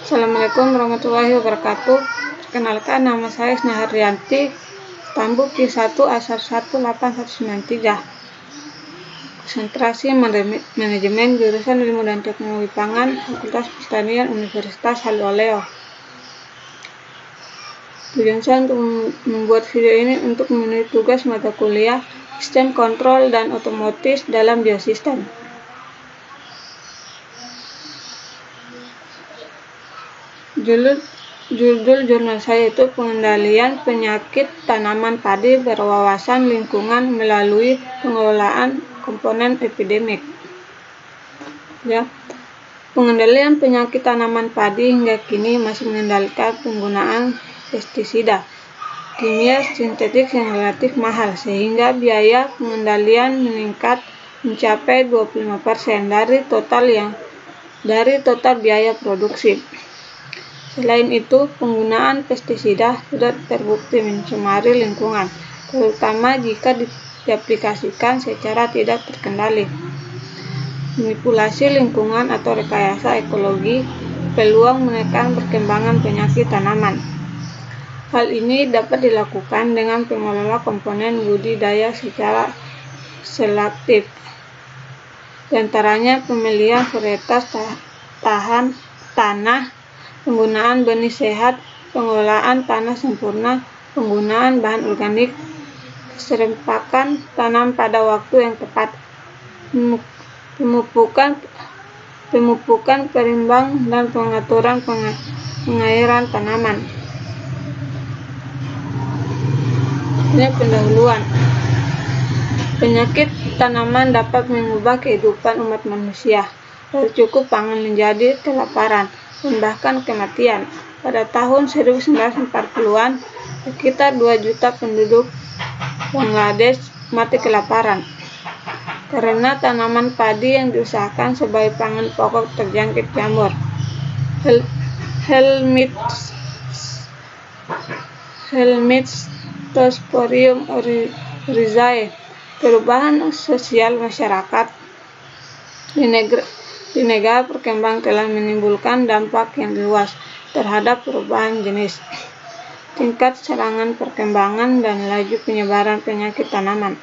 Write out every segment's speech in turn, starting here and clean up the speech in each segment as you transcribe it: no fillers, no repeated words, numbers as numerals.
Assalamualaikum warahmatullahi wabarakatuh. Perkenalkan, nama saya Isna Hardianti, Tambuk Q1 Asar 18193. Konsentrasi Manajemen, Jurusan Ilmu dan Teknologi Pangan, Fakultas Pertanian, Universitas Haloleo. Tujuan saya untuk membuat video ini untuk memenuhi tugas mata kuliah Sistem Kontrol dan Otomatis dalam Biosistem. Judul jurnal saya itu Pengendalian Penyakit Tanaman Padi Berwawasan Lingkungan Melalui Pengelolaan Komponen Epidemik. Pengendalian penyakit tanaman padi hingga kini masih mengendalikan penggunaan pestisida kimia sintetik yang relatif mahal, sehingga biaya pengendalian meningkat mencapai 25% dari total biaya produksi. Selain itu, penggunaan pestisida sudah terbukti mencemari lingkungan, terutama jika diaplikasikan secara tidak terkendali. Manipulasi lingkungan atau rekayasa ekologi peluang menekan perkembangan penyakit tanaman. Hal ini dapat dilakukan dengan pengelola komponen budidaya secara selektif, di antaranya pemilihan varietas tahan tanah, penggunaan benih sehat, pengelolaan tanah sempurna, penggunaan bahan organik, keserempakan tanam pada waktu yang tepat, pemupukan perimbang, dan pengaturan pengairan tanaman. Pendahuluan. Penyakit tanaman dapat mengubah kehidupan umat manusia, dari cukup pangan menjadi kelaparan, dan bahkan kematian. Pada tahun 1940-an, sekitar 2 juta penduduk Bangladesh mati kelaparan karena tanaman padi yang diusahakan sebagai pangan pokok terjangkit jamur Helminthsporium oryzae. Perubahan sosial masyarakat di negara berkembang telah menimbulkan dampak yang luas terhadap perubahan jenis, tingkat serangan perkembangan, dan laju penyebaran penyakit tanaman.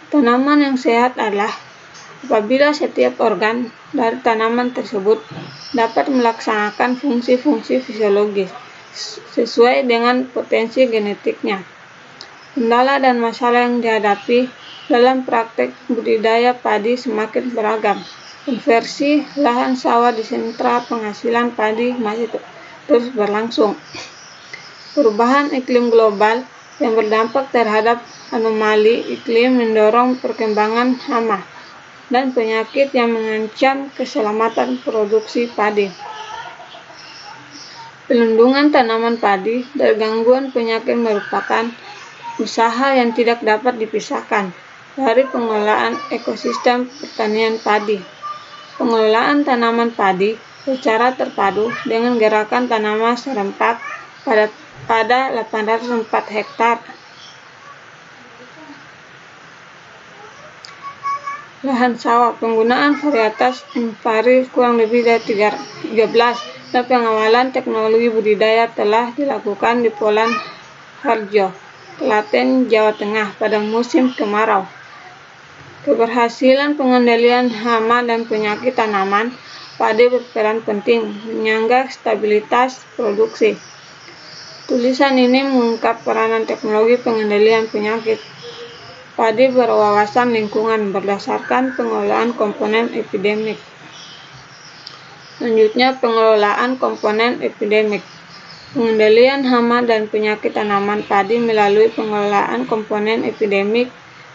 Tanaman yang sehat adalah apabila setiap organ dari tanaman tersebut dapat melaksanakan fungsi-fungsi fisiologis sesuai dengan potensi genetiknya. Kendala dan masalah yang dihadapi dalam praktek budidaya padi semakin beragam. Konversi lahan sawah di sentra penghasilan padi masih terus berlangsung. Perubahan iklim global yang berdampak terhadap anomali iklim mendorong perkembangan hama dan penyakit yang mengancam keselamatan produksi padi. Pelindungan tanaman padi dari gangguan penyakit merupakan usaha yang tidak dapat dipisahkan dari pengelolaan ekosistem pertanian padi. Pengelolaan tanaman padi secara terpadu dengan gerakan tanaman serempak pada 804 hektar lahan sawah, penggunaan varietas impari kurang lebih dari 13, dan pengawalan teknologi budidaya telah dilakukan di Polan Harjo, Klaten, Jawa Tengah pada musim kemarau. Keberhasilan pengendalian hama dan penyakit tanaman padi berperan penting menyangga stabilitas produksi. Tulisan ini mengungkap peranan teknologi pengendalian penyakit padi berwawasan lingkungan berdasarkan pengelolaan komponen epidemik. Selanjutnya, pengelolaan komponen epidemik. Pengendalian hama dan penyakit tanaman padi melalui pengelolaan komponen epidemik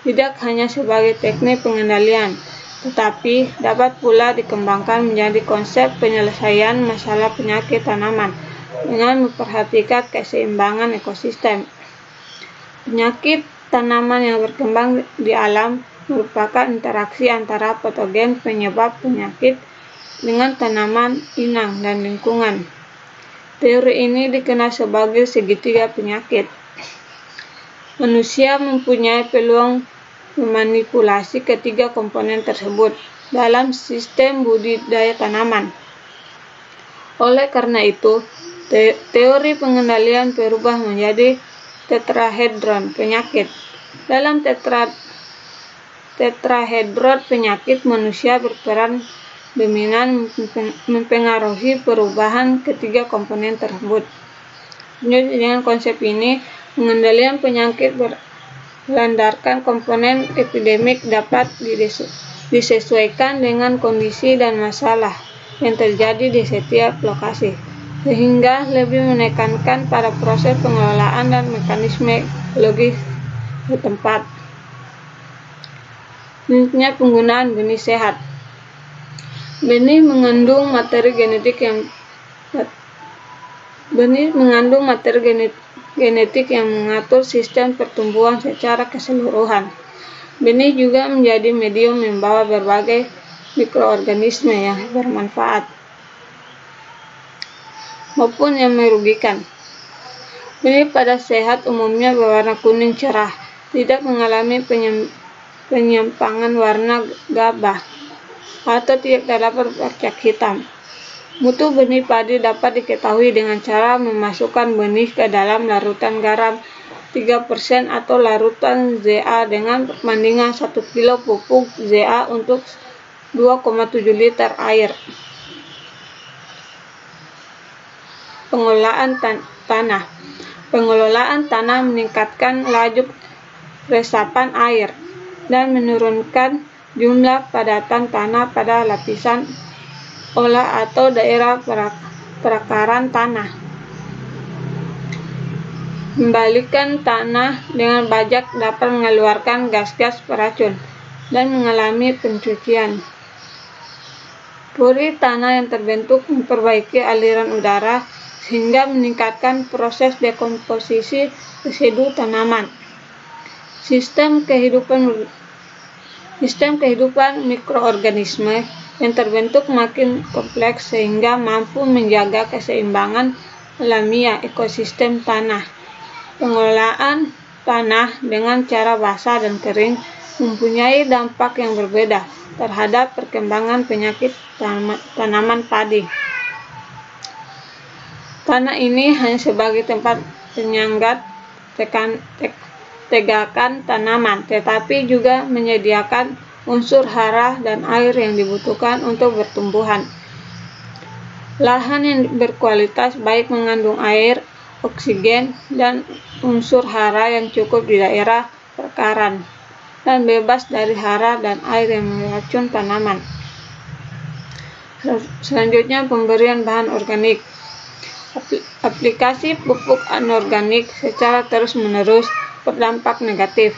tidak hanya sebagai teknik pengendalian, tetapi dapat pula dikembangkan menjadi konsep penyelesaian masalah penyakit tanaman dengan memperhatikan keseimbangan ekosistem. Penyakit tanaman yang berkembang di alam merupakan interaksi antara patogen penyebab penyakit dengan tanaman inang dan lingkungan. Teori ini dikenal sebagai segitiga penyakit. Manusia mempunyai peluang memanipulasi ketiga komponen tersebut dalam sistem budidaya tanaman. Oleh karena itu, teori pengendalian berubah menjadi tetrahedron penyakit. Dalam tetrahedron penyakit, manusia berperan dominan mempengaruhi perubahan ketiga komponen tersebut. Dengan konsep ini, pengendalian penyakit berlandaskan komponen epidemik dapat disesuaikan dengan kondisi dan masalah yang terjadi di setiap lokasi, sehingga lebih menekankan pada proses pengelolaan dan mekanisme ekologis setempat. Selanjutnya, penggunaan benih sehat. Benih mengandung materi genetik yang mengatur sistem pertumbuhan secara keseluruhan. Benih juga menjadi medium membawa berbagai mikroorganisme yang bermanfaat maupun yang merugikan. Benih pada sehat umumnya berwarna kuning cerah, tidak mengalami penyimpangan warna gabah, atau tidak terdapat bercak hitam. Mutu benih padi dapat diketahui dengan cara memasukkan benih ke dalam larutan garam 3% atau larutan Za dengan perbandingan 1 kilo pupuk Za untuk 2,7 liter air. Pengelolaan tanah. Pengelolaan tanah meningkatkan laju resapan air dan menurunkan jumlah padatan tanah pada lapisan olah atau daerah perakaran tanah. Membalikan tanah dengan bajak dapat mengeluarkan gas-gas beracun dan mengalami pencucian. Pori tanah yang terbentuk memperbaiki aliran udara sehingga meningkatkan proses dekomposisi residu tanaman. Sistem kehidupan mikroorganisme yang terbentuk makin kompleks sehingga mampu menjaga keseimbangan alamiah ekosistem tanah. Pengelolaan tanah dengan cara basah dan kering mempunyai dampak yang berbeda terhadap perkembangan penyakit tanaman padi. Tanah ini hanya sebagai tempat penyangga tegakan tanaman, tetapi juga menyediakan unsur hara dan air yang dibutuhkan untuk bertumbuhan. Lahan yang berkualitas baik mengandung air, oksigen, dan unsur hara yang cukup di daerah perakaran, dan bebas dari hara dan air yang meracun tanaman. Selanjutnya, pemberian bahan organik. Aplikasi pupuk anorganik secara terus-menerus berdampak negatif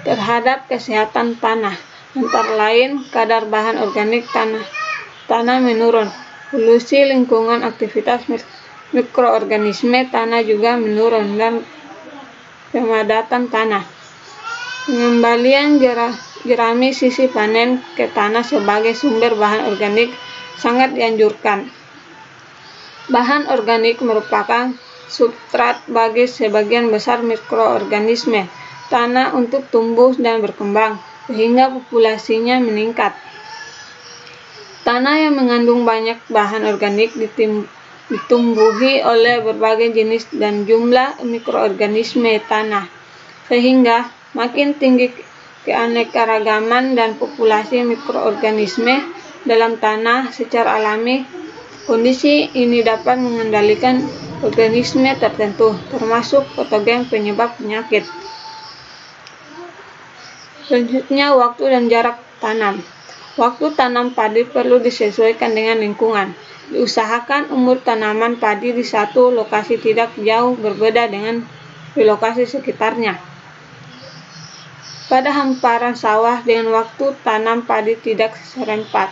terhadap kesehatan tanah. Antara lain, kadar bahan organik tanah menurun, polusi lingkungan, aktivitas mikroorganisme tanah juga menurun, dan pemadatan tanah. Pengembalian jerami sisi panen ke tanah sebagai sumber bahan organik sangat dianjurkan. Bahan organik merupakan substrat bagi sebagian besar mikroorganisme tanah untuk tumbuh dan berkembang, sehingga populasinya meningkat. Tanah yang mengandung banyak bahan organik ditumbuhi oleh berbagai jenis dan jumlah mikroorganisme tanah, sehingga makin tinggi keanekaragaman dan populasi mikroorganisme dalam tanah secara alami. Kondisi ini dapat mengendalikan organisme tertentu, termasuk patogen penyebab penyakit. Selanjutnya, waktu dan jarak tanam. Waktu tanam padi perlu disesuaikan dengan lingkungan. Diusahakan umur tanaman padi di satu lokasi tidak jauh berbeda dengan di lokasi sekitarnya. Pada hamparan sawah dengan waktu tanam padi tidak serempak,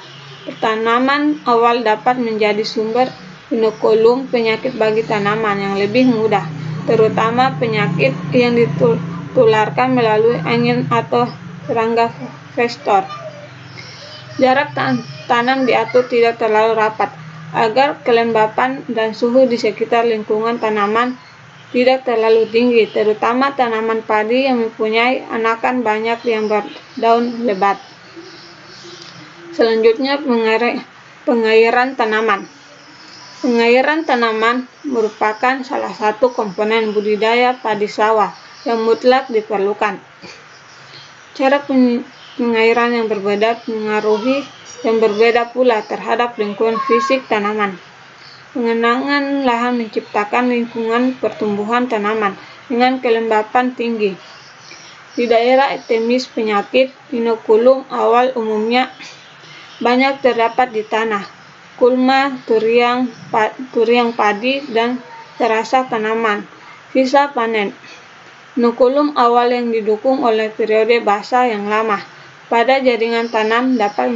tanaman awal dapat menjadi sumber inokulum penyakit bagi tanaman yang lebih mudah, terutama penyakit yang ditularkan melalui angin atau serangga vestor. Jarak tanam diatur tidak terlalu rapat, agar kelembapan dan suhu di sekitar lingkungan tanaman tidak terlalu tinggi, terutama tanaman padi yang mempunyai anakan banyak yang berdaun lebat. Selanjutnya, pengairan tanaman. Pengairan tanaman merupakan salah satu komponen budidaya padi sawah yang mutlak diperlukan. Cara pengairan yang berbeda mengaruhi yang berbeda pula terhadap lingkungan fisik tanaman. Pengenangan lahan menciptakan lingkungan pertumbuhan tanaman dengan kelembapan tinggi. Di daerah endemis penyakit, inokulum awal umumnya banyak terdapat di tanah, kulma, turiang padi, dan terasa tanaman. Sisa panen. Inokulum awal yang didukung oleh periode basah yang lama pada jaringan tanam dapat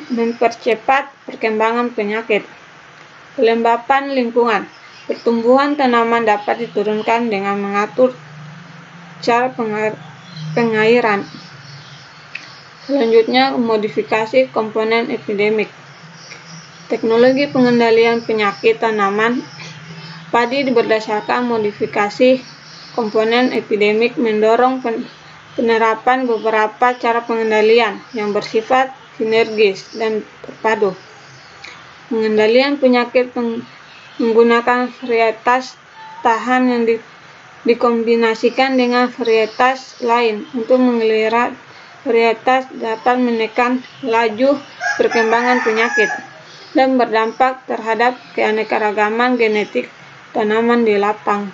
mempercepat perkembangan penyakit. Kelembapan lingkungan. Pertumbuhan tanaman dapat diturunkan dengan mengatur cara pengairan. Selanjutnya, modifikasi komponen epidemik. Teknologi pengendalian penyakit tanaman padi berdasarkan modifikasi komponen epidemik mendorong penerapan beberapa cara pengendalian yang bersifat sinergis dan terpadu. Pengendalian penyakit menggunakan varietas tahan yang dikombinasikan dengan varietas lain untuk memelihara varietas dapat menekan laju perkembangan penyakit dan berdampak terhadap keanekaragaman genetik tanaman di lapang.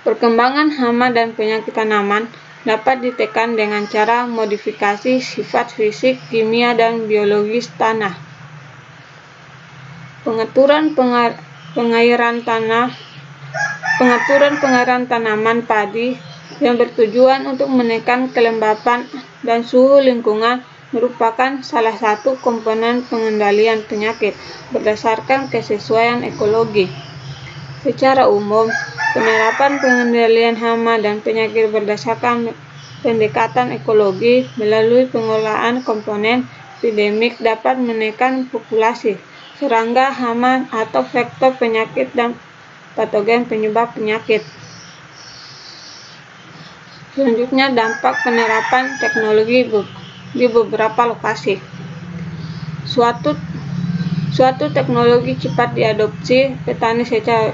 Perkembangan hama dan penyakit tanaman dapat ditekan dengan cara modifikasi sifat fisik, kimia, dan biologis tanah. Pengaturan pengairan tanaman padi yang bertujuan untuk menekan kelembapan dan suhu lingkungan merupakan salah satu komponen pengendalian penyakit berdasarkan kesesuaian ekologi. Secara umum, penerapan pengendalian hama dan penyakit berdasarkan pendekatan ekologi melalui pengolahan komponen epidemik dapat menekan populasi serangga, hama, atau vektor penyakit dan patogen penyebab penyakit. Selanjutnya, dampak penerapan teknologi di beberapa lokasi. Suatu teknologi cepat diadopsi petani secara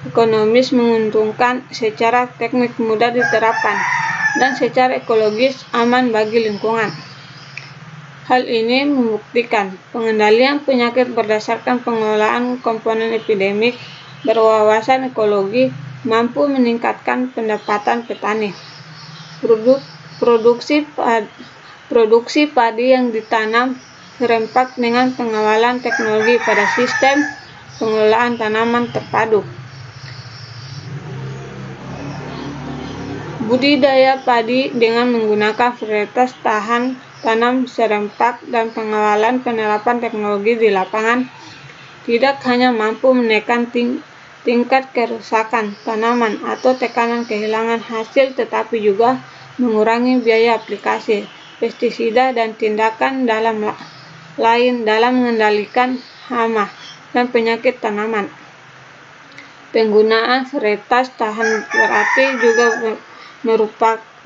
ekonomis menguntungkan, secara teknik mudah diterapkan, dan secara ekologis aman bagi lingkungan. Hal ini membuktikan pengendalian penyakit berdasarkan pengolahan komponen epidemik berwawasan ekologi mampu meningkatkan pendapatan petani. Produksi padi yang ditanam serempak dengan pengawalan teknologi pada sistem pengolahan tanaman terpadu. Budidaya padi dengan menggunakan varietas tahan tanam serempak dan pengawalan penerapan teknologi di lapangan tidak hanya mampu menekan tingkat kerusakan tanaman atau tekanan kehilangan hasil, tetapi juga mengurangi biaya aplikasi pestisida dan tindakan lain dalam mengendalikan hama dan penyakit tanaman. Penggunaan varietas tahan berarti juga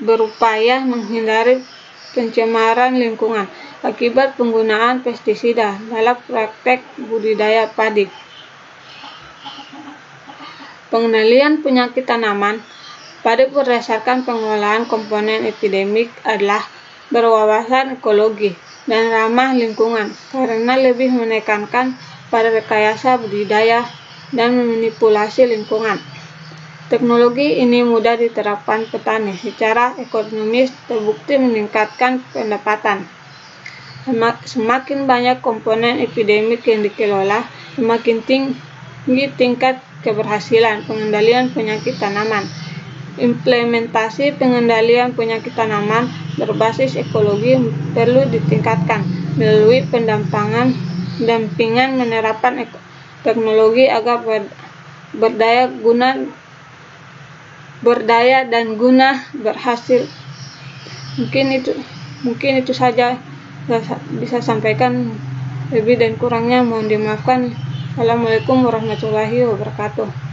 berupaya menghindari pencemaran lingkungan akibat penggunaan pestisida dalam praktek budidaya padi. Pengendalian penyakit tanaman padi berdasarkan pengolahan komponen epidemik adalah berwawasan ekologi dan ramah lingkungan karena lebih menekankan pada rekayasa budidaya dan memanipulasi lingkungan. Teknologi ini mudah diterapkan petani secara ekonomis, terbukti meningkatkan pendapatan. Semakin banyak komponen epidemik yang dikelola, semakin tinggi tingkat keberhasilan pengendalian penyakit tanaman. Implementasi pengendalian penyakit tanaman berbasis ekologi perlu ditingkatkan melalui pendampingan penerapan teknologi agar berdaya dan guna berhasil. Mungkin itu saja bisa sampaikan, lebih dan kurangnya mohon dimaafkan. Assalamualaikum warahmatullahi wabarakatuh.